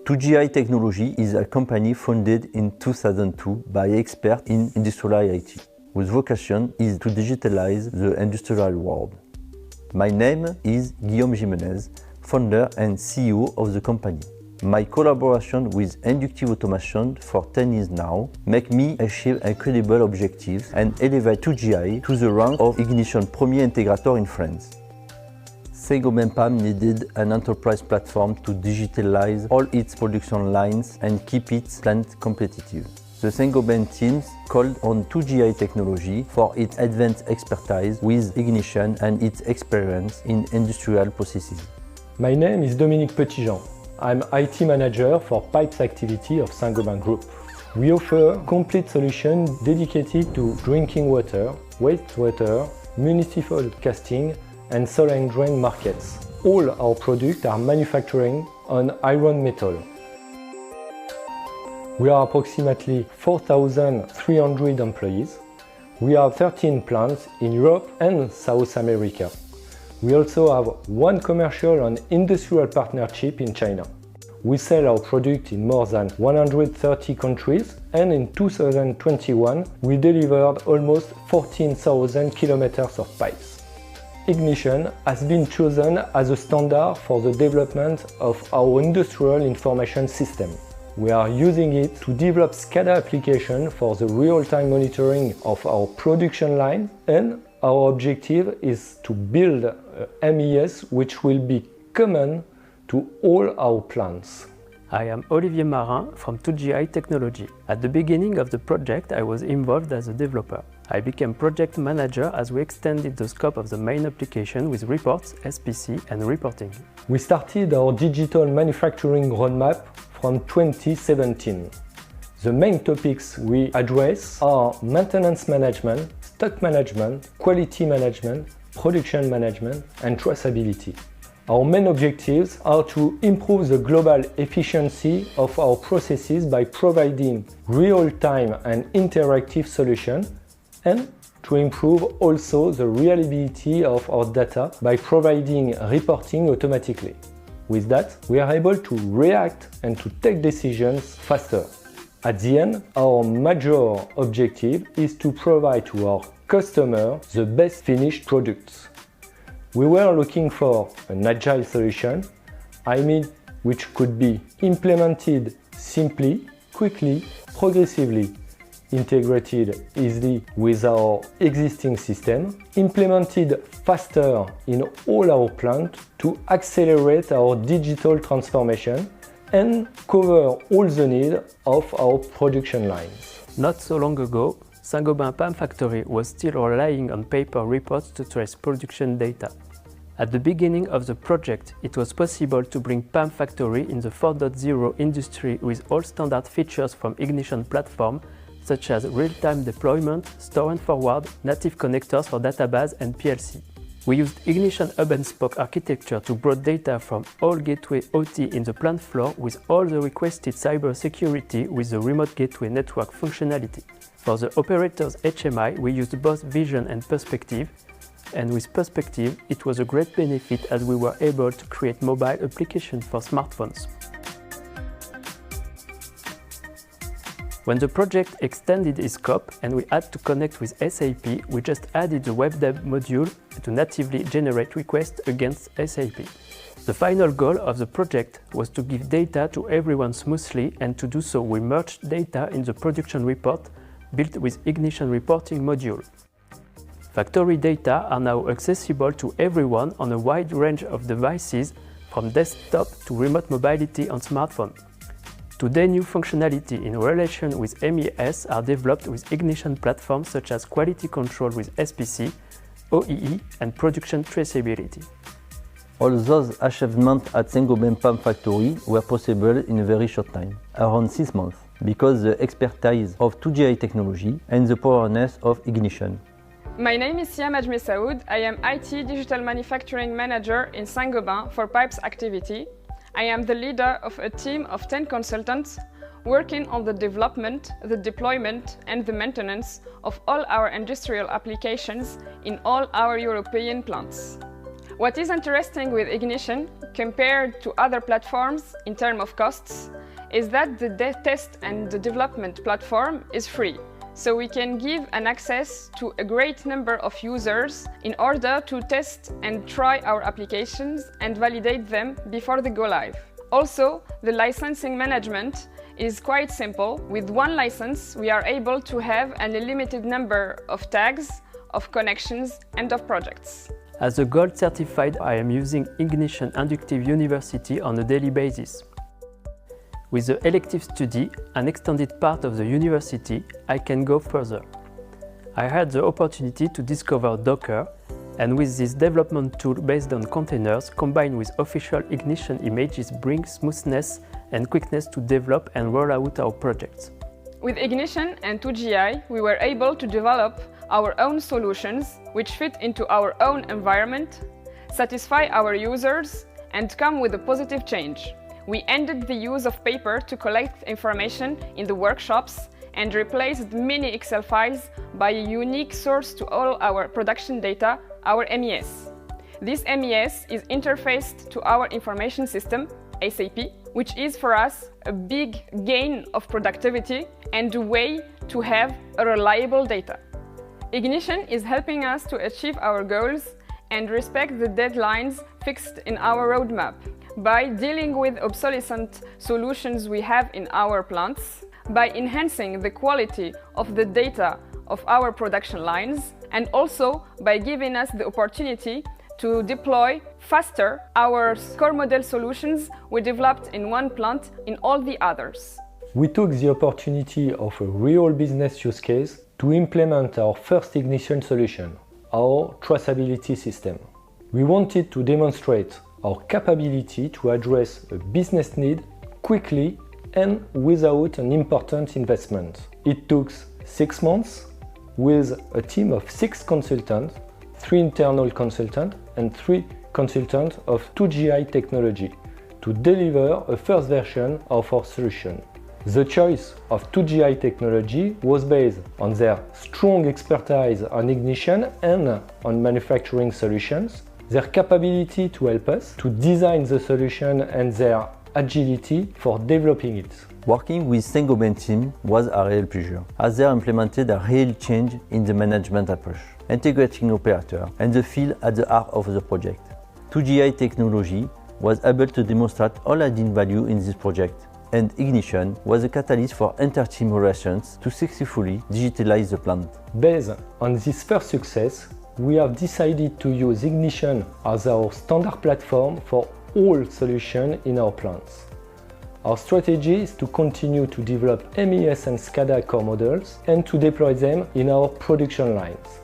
2Gi Technologie is a company founded in 2002 by experts in industrial IT, whose vocation is to digitalize the industrial world. My name is Guillaume Jimenez, founder and CEO of the company. My collaboration with Inductive automation for 10 years now make me achieve incredible objectives and elevate 2Gi to the rank of ignition premier integrator in France. Saint-Gobain PAM needed an enterprise platform to digitalize all its production lines and keep its plant competitive. The Saint-Gobain teams called on 2Gi Technologie for its advanced expertise with ignition and its experience in industrial processes. My name is Dominique Petitjean. I'm IT manager for pipes activity of Saint-Gobain Group. We offer complete solutions dedicated to drinking water, wastewater, municipal casting, and soil and drain markets. All our products are manufactured on iron metal. We are approximately 4,300 employees. We have 13 plants in Europe and South America. We also have one commercial and industrial partnership in China. We sell our product in more than 130 countries, and in 2021 we delivered almost 14,000 kilometers of pipes. Ignition has been chosen as a standard for the development of our industrial information system. We are using it to develop SCADA application for the real-time monitoring of our production line, and our objective is to build a MES which will be common to all our plants. I am Olivier Marin from 2Gi Technologie. At the beginning of the project, I was involved as a developer. I became project manager as we extended the scope of the main application with reports, SPC and reporting. We started our digital manufacturing roadmap from 2017. The main topics we address are maintenance management, stock management, quality management, production management, and traceability. Our main objectives are to improve the global efficiency of our processes by providing real-time and interactive solutions, and to improve also the reliability of our data by providing reporting automatically. With that, we are able to react and to take decisions faster. At the end, our major objective is to provide to our customer the best finished products. We were looking for an agile solution, which could be implemented simply, quickly, progressively, integrated easily with our existing system, implemented faster in all our plants to accelerate our digital transformation and cover all the needs of our production lines. Not so long ago, Saint-Gobain PAM factory was still relying on paper reports to trace production data. At the beginning of the project, it was possible to bring PAM factory in the 4.0 industry with all standard features from ignition platform, such as real-time deployment, store and forward, native connectors for database and PLC. We used ignition hub and spoke architecture to bring data from all gateway OT in the plant floor with all the requested cybersecurity with the remote gateway network functionality. For the operator's HMI, we used both vision and perspective, and with perspective, it was a great benefit as we were able to create mobile applications for smartphones. When the project extended its scope and we had to connect with SAP, we just added the WebDev module to natively generate requests against SAP. The final goal of the project was to give data to everyone smoothly, and to do so we merged data in the production report built with Ignition reporting module. Factory data are now accessible to everyone on a wide range of devices, from desktop to remote mobility on smartphone. Today, new functionality in relation with MES are developed with Ignition platforms such as quality control with SPC, OEE and production traceability. All those achievements at Saint-Gobain PAM factory were possible in a very short time, around 6 months, because the expertise of 2Gi Technologie and the powerness of Ignition. My name is Siam Ajmesaoud. I am IT Digital Manufacturing Manager in Saint-Gobain for Pipes activity. I am the leader of a team of 10 consultants working on the development, the deployment and the maintenance of all our industrial applications in all our European plants. What is interesting with Ignition, compared to other platforms in terms of costs, is that the test and the development platform is free. So we can give an access to a great number of users in order to test and try our applications and validate them before they go live. Also, the licensing management is quite simple. With one license, we are able to have an unlimited number of tags, of connections, and of projects. As a Gold certified, I am using Ignition Inductive University on a daily basis. With the elective study, an extended part of the university, I can go further. I had the opportunity to discover Docker, and with this development tool based on containers combined with official Ignition images brings smoothness and quickness to develop and roll out our projects. With Ignition and 2GI, we were able to develop our own solutions which fit into our own environment, satisfy our users, and come with a positive change. We ended the use of paper to collect information in the workshops and replaced many Excel files by a unique source to all our production data, our MES. This MES is interfaced to our information system, SAP, which is for us a big gain of productivity and a way to have a reliable data. Ignition is helping us to achieve our goals and respect the deadlines fixed in our roadmap by dealing with obsolescent solutions we have in our plants, by enhancing the quality of the data of our production lines, and also by giving us the opportunity to deploy faster our core model solutions we developed in one plant in all the others. We took the opportunity of a real business use case to implement our first Ignition solution, our traceability system. We wanted to demonstrate our capability to address a business need quickly and without an important investment. It took 6 months with a team of 6 consultants, 3 internal consultants and 3 consultants of 2GI Technologie to deliver a first version of our solution. The choice of 2GI Technologie was based on their strong expertise on Ignition and on manufacturing solutions, their capability to help us to design the solution and their agility for developing it. Working with Saint-Gobain team was a real pleasure, as they implemented a real change in the management approach, integrating operator and the field at the heart of the project. 2GI Technologie was able to demonstrate all added value in this project, and Ignition was a catalyst for inter-team relations to successfully digitalize the plant. Based on this first success, we have decided to use Ignition as our standard platform for all solutions in our plants. Our strategy is to continue to develop MES and SCADA core models and to deploy them in our production lines.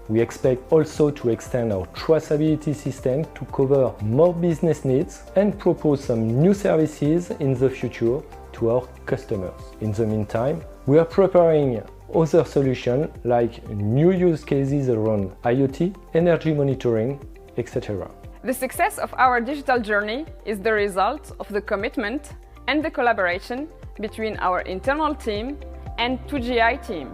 We expect also to extend our traceability system to cover more business needs and propose some new services in the future to our customers. In the meantime, we are preparing other solutions like new use cases around IoT, energy monitoring, etc. The success of our digital journey is the result of the commitment and the collaboration between our internal team and 2GI team.